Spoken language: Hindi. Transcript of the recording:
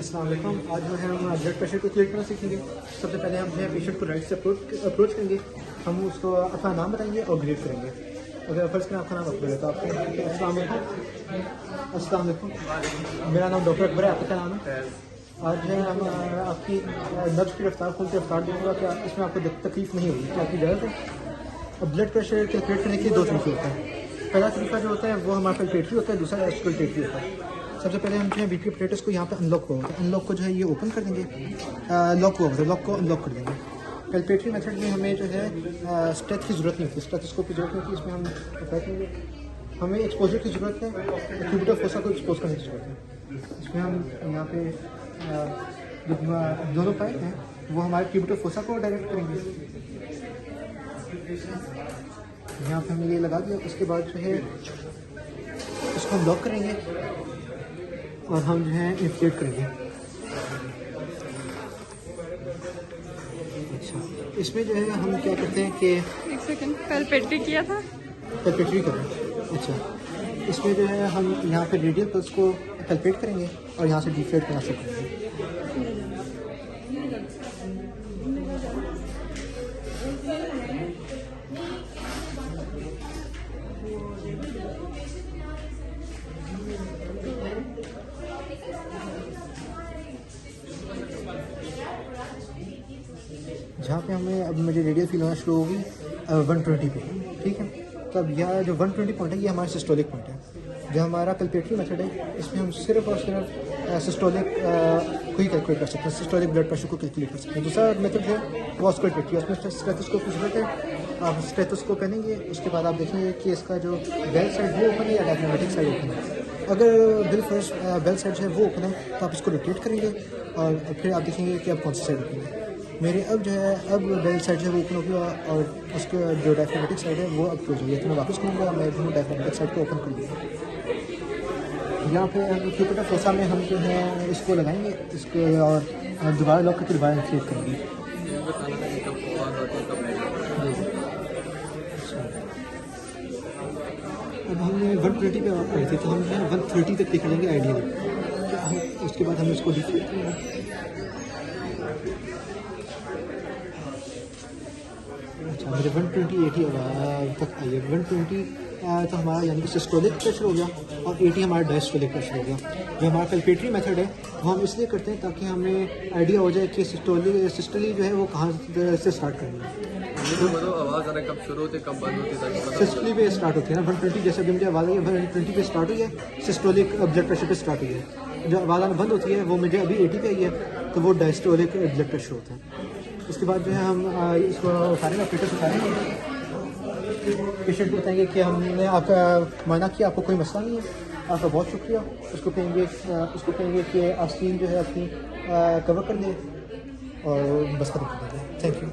अस्सलाम वालेकुम। आज जो है हम ब्लड प्रेशर को क्लियर करना सीखेंगे। सबसे पहले हम जो है पेशेंट को राइट से अप्रोच करेंगे। हम उसको अपना नाम बताएंगे और ग्रेड करेंगे। अगर फर्स्ट करें आपका नाम अकबर है तो आपको अस्सलाम वालेकुम। मेरा नाम डॉक्टर अकबर है। आपका क्या नाम है? आज जो है हम आपकी नब्ज़ की रफ्तार, खून की रफ्तार देखूँगा क्या इसमें आपको तकलीफ नहीं होगी, क्या आपकी इजाज़त है? अब ब्लड प्रेशर कैलकुलेट करने के दो तरीके होते हैं। पहला तरीका जो होता है वो हमारा कैलकुलेटरी होता है, दूसरा एक्सपेक्टेटरी होता है। सबसे पहले हम जो है बीपी अपरेटस को यहाँ पे अनलॉक होगा, अनलॉक को जो है ये ओपन कर देंगे, लॉक को अनलॉक कर देंगे। कैलकुलेटरी मेथड में हमें जो है स्टेथ की ज़रूरत नहीं होती, स्टेथोस्कोप की ज़रूरत नहीं होती। इसमें हम अप्लाई करेंगे, हमें एक्सपोजर की ज़रूरत है, क्यूबिटल फोसा को एक्सपोज करने की ज़रूरत है। इसमें हम यहाँ पे जो दोनों पाइप हैं वो हमारे क्यूबिटल फोसा को डायरेक्ट करेंगे। यहाँ पे हमने ये लगा दिया। उसके बाद जो है इसको हम लॉक करेंगे और हम जो है इंफ्लेट करेंगे। अच्छा, इसमें जो है हम क्या करते हैं कि एक सेकंड, पैल्पेट्री किया था, पैल्पेट्री करें। अच्छा, इसमें जो है हम यहाँ पे रेडियल पल्स को पैल्पेट करेंगे और यहाँ से डिफ्लेट करना शुरू करेंगे। जहाँ पे हमें अब मुझे रेडियल फील होना शुरू होगी 120 पे, ठीक है। तो अब यह जो 120 पॉइंट है ये हमारा सिस्टोलिक पॉइंट है। जो हमारा कैलकुलेटरी मेथड है इसमें हम सिर्फ और सिर्फ सिस्टोलिक को ही कैलकुलेट कर सकते हैं, सिस्टोलिक ब्लड प्रेशर को कैलकुलेट कर सकते हैं। दूसरा मेथड है वो ऑस्कल्टेटरी, उसमें स्टेथोस्कोप की ज़रूरत है। आप स्टेथोस्कोप पहनेंगे, उसके बाद आप देखेंगे कि इसका जो बेल साइड वो ओपन है या डायफ्रागमेटिक साइड ओपन है। अगर बेल साइड जो है वो ओपन है तो आप इसको रोटेट करेंगे और फिर आप देखेंगे कि अब कौन सी साइड ओपन है। मेरे अब जो है अब बेल साइड जो है वो ओपन होगी और उसके जो डायफ्रागमेटिक साइड है वो अब क्लोज होगी। तो मैं वापस करूँगा, मैं डायफ्रागमेटिक साइड को ओपन कर दूँगा। यहाँ पे क्यूबिटल फोसा में हम जो है इसको लगाएंगे, इसको और दोबारा लॉक करके दोबारा इंफ्लेट करेंगे। अब हमने 120 पे ऑफ करी थी तो हम जो है 130 तक लेकर जाएंगे आइडियल। उसके बाद हम इसको डिफ्लेट करेंगे। अच्छा, मेरे 120 80 तक आई है। 120 तो हमारा यानी कि सिस्टोलिक प्रेशर हो गया और 80 हमारा डायस्टोलिक प्रेशर हो गया। जो हमारा कैलकुलेटरी मेथड है वो हम इसलिए करते हैं ताकि हमें आइडिया हो जाए कि सिस्टोली जो है वो कहाँ से स्टार्ट करनी है। आवाज़ आ रहा है, कब शुरू होती है कब बंद होती है? सिस्टोली पे स्टार्ट होती है ना 120, जैसे अभी मुझे आवाज़ आई है 120 पे स्टार्ट हुई है, सिस्टोलिक ब्लड प्रेशर पे स्टार्ट हुई है। जो आवाज़ आना बंद होती है वो मुझे अभी 80 पे आई है तो वो डायस्टोलिक ब्लड प्रेशर होता है। उसके बाद जो है हम इसको उतारेंगे, पेशेंट उतारेंगे, पेशेंट को बताएंगे कि हमने आपका माना किया, आपको कोई मसला नहीं है, आपका बहुत शुक्रिया। उसको कहेंगे कि आप स्क्रीन जो है अपनी कवर कर दें और बस खत्म कर देंगे। Thank you.